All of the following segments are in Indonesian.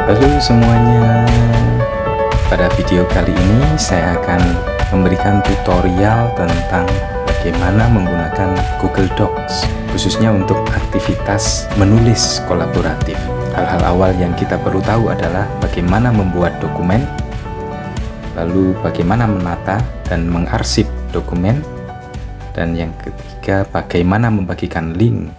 Halo semuanya, pada video kali ini saya akan memberikan tutorial tentang bagaimana menggunakan Google Docs khususnya untuk aktivitas menulis kolaboratif. Hal-hal awal yang kita perlu tahu adalah bagaimana membuat dokumen, lalu bagaimana menata dan mengarsip dokumen, dan yang ketiga bagaimana membagikan link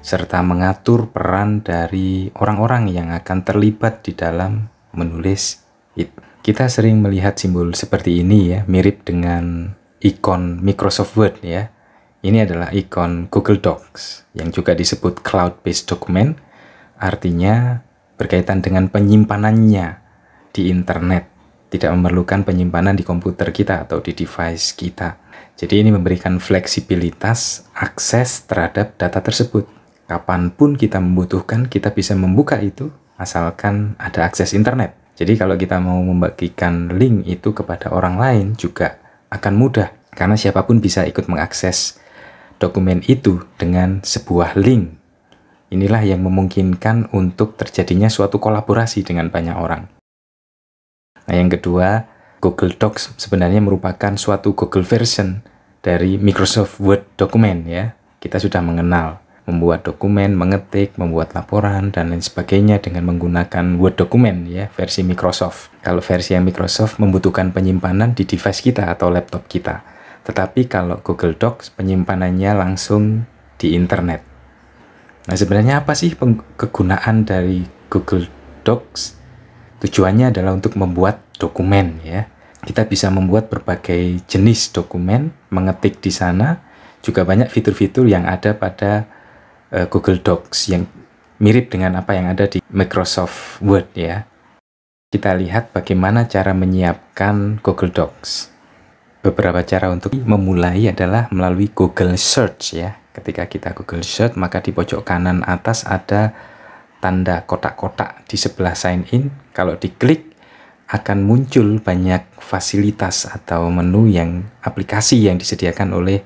serta mengatur peran dari orang-orang yang akan terlibat di dalam menulis itu. Kita sering melihat simbol seperti ini ya, mirip dengan ikon Microsoft Word ya. Ini adalah ikon Google Docs yang juga disebut cloud-based document, artinya berkaitan dengan penyimpanannya di internet, tidak memerlukan penyimpanan di komputer kita atau di device kita. Jadi ini memberikan fleksibilitas akses terhadap data tersebut. Kapanpun kita membutuhkan, kita bisa membuka itu asalkan ada akses internet. Jadi kalau kita mau membagikan link itu kepada orang lain juga akan mudah, karena siapapun bisa ikut mengakses dokumen itu dengan sebuah link. Inilah yang memungkinkan untuk terjadinya suatu kolaborasi dengan banyak orang. Nah, yang kedua, Google Docs sebenarnya merupakan suatu Google version dari Microsoft Word dokumen ya. Kita sudah mengenal membuat dokumen, mengetik, membuat laporan, dan lain sebagainya dengan menggunakan Word dokumen ya, versi Microsoft. Kalau versi yang Microsoft membutuhkan penyimpanan di device kita atau laptop kita. Tetapi kalau Google Docs penyimpanannya langsung di internet. Nah, sebenarnya apa sih kegunaan dari Google Docs? Tujuannya adalah untuk membuat dokumen ya. Kita bisa membuat berbagai jenis dokumen, mengetik di sana. Juga banyak fitur-fitur yang ada pada Google Docs yang mirip dengan apa yang ada di Microsoft Word ya. Kita lihat bagaimana cara menyiapkan Google Docs. Beberapa cara untuk memulai adalah melalui Google Search ya. Ketika kita Google Search, maka di pojok kanan atas ada tanda kotak-kotak di sebelah sign in. Kalau diklik akan muncul banyak fasilitas atau menu yang aplikasi yang disediakan oleh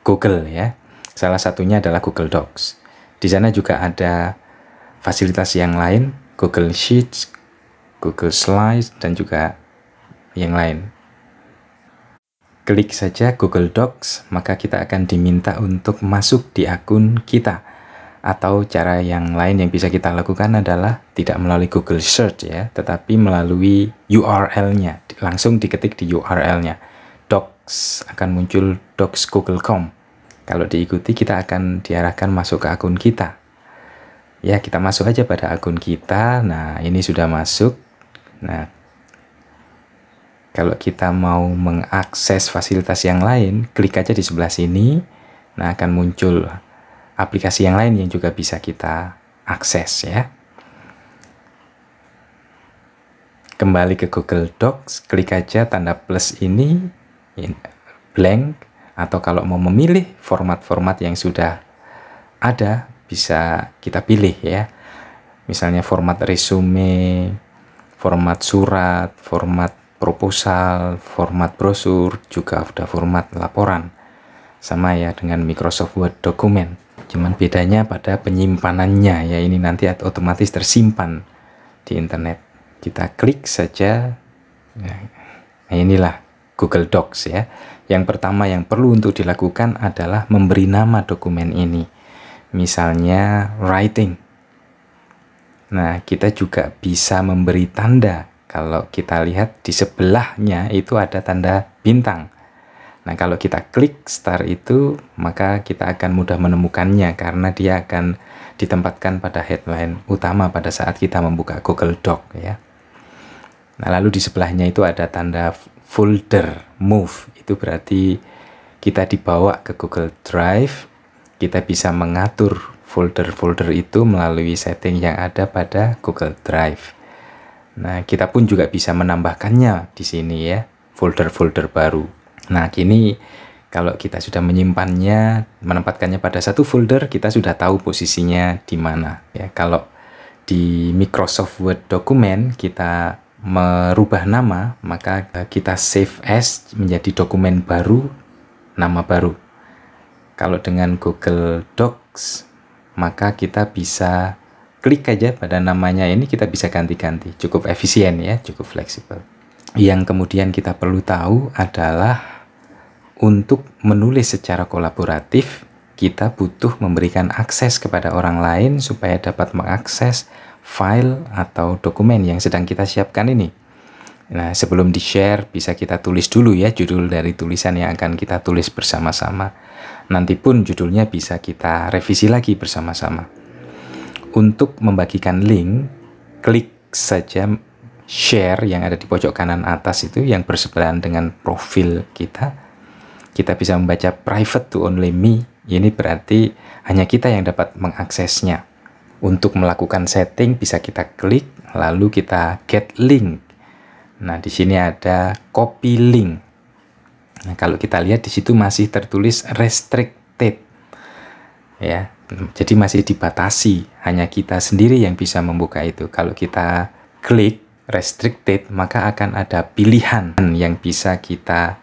Google ya. Salah satunya adalah Google Docs. Di sana juga ada fasilitas yang lain, Google Sheets, Google Slides, dan juga yang lain. Klik saja Google Docs, maka kita akan diminta untuk masuk di akun kita. Atau cara yang lain yang bisa kita lakukan adalah tidak melalui Google Search ya, tetapi melalui URL-nya. Langsung diketik di URL-nya. Docs akan muncul docs.google.com. Kalau diikuti, kita akan diarahkan masuk ke akun kita. Ya, kita masuk aja pada akun kita. Nah, ini sudah masuk. Nah, kalau kita mau mengakses fasilitas yang lain, klik aja di sebelah sini. Nah, akan muncul aplikasi yang lain yang juga bisa kita akses ya. Kembali ke Google Docs, klik aja tanda plus ini, blank. Atau kalau mau memilih format-format yang sudah ada, bisa kita pilih ya. Misalnya format resume, format surat, format proposal, format brosur, juga ada format laporan. Sama ya dengan Microsoft Word dokumen. Cuman bedanya pada penyimpanannya ya, ini nanti otomatis tersimpan di internet. Kita klik saja. Nah, inilah Google Docs ya. Yang pertama yang perlu untuk dilakukan adalah memberi nama dokumen ini. Misalnya writing. Nah, kita juga bisa memberi tanda. Kalau kita lihat di sebelahnya itu ada tanda bintang. Nah, kalau kita klik start itu, maka kita akan mudah menemukannya karena dia akan ditempatkan pada headline utama pada saat kita membuka Google Doc ya. Nah, lalu di sebelahnya itu ada tanda folder move. Itu berarti kita dibawa ke Google Drive. Kita bisa mengatur folder-folder itu melalui setting yang ada pada Google Drive. Nah, kita pun juga bisa menambahkannya di sini ya, folder-folder baru. Nah, kini kalau kita sudah menyimpannya, menempatkannya pada satu folder, kita sudah tahu posisinya di mana ya. Kalau di Microsoft Word dokumen kita merubah nama, maka kita save as menjadi dokumen baru, nama baru. Kalau dengan Google Docs, maka kita bisa klik aja pada namanya ini, kita bisa ganti-ganti. Cukup efisien ya, cukup fleksibel. Yang kemudian kita perlu tahu adalah untuk menulis secara kolaboratif, kita butuh memberikan akses kepada orang lain supaya dapat mengakses file atau dokumen yang sedang kita siapkan ini. Nah, sebelum di-share bisa kita tulis dulu ya judul dari tulisan yang akan kita tulis bersama-sama. Nanti pun judulnya bisa kita revisi lagi bersama-sama. Untuk membagikan link, klik saja share yang ada di pojok kanan atas itu yang bersebelahan dengan profil kita. Kita bisa membaca private to only me. Ini berarti hanya kita yang dapat mengaksesnya. Untuk melakukan setting bisa kita klik lalu kita get link. Nah, di sini ada copy link. Nah, kalau kita lihat di situ masih tertulis restricted. Ya. Jadi masih dibatasi, hanya kita sendiri yang bisa membuka itu. Kalau kita klik restricted, maka akan ada pilihan yang bisa kita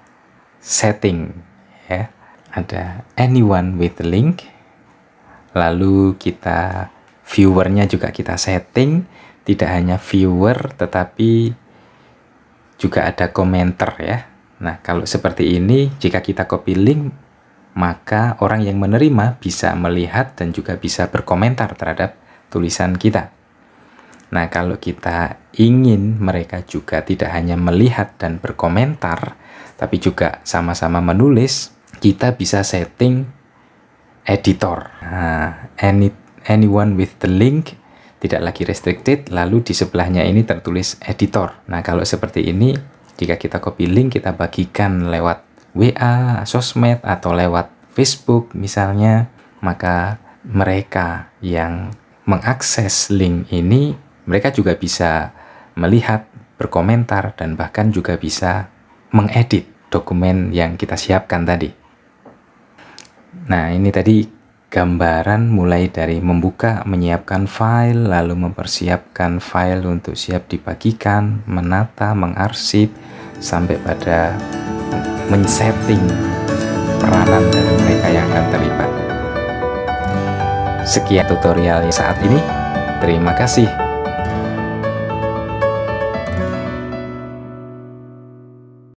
setting. Ya. Ada anyone with link, lalu kita viewernya juga kita setting, tidak hanya viewer tetapi juga ada komentar ya. Nah, kalau seperti ini, jika kita copy link, maka orang yang menerima bisa melihat dan juga bisa berkomentar terhadap tulisan kita. Nah, kalau kita ingin mereka juga tidak hanya melihat dan berkomentar, tapi juga sama-sama menulis, kita bisa setting editor. Nah, anyone with the link, tidak lagi restricted, lalu di sebelahnya ini tertulis editor. Nah, kalau seperti ini, jika kita copy link, kita bagikan lewat WA, sosmed, atau lewat Facebook misalnya, maka mereka yang mengakses link ini, mereka juga bisa melihat, berkomentar, dan bahkan juga bisa mengedit dokumen yang kita siapkan tadi. Nah, ini tadi gambaran mulai dari membuka, menyiapkan file, lalu mempersiapkan file untuk siap dibagikan, menata, mengarsip, sampai pada men-setting peranan dari mereka yang akan terlibat. Sekian tutorial saat ini. Terima kasih.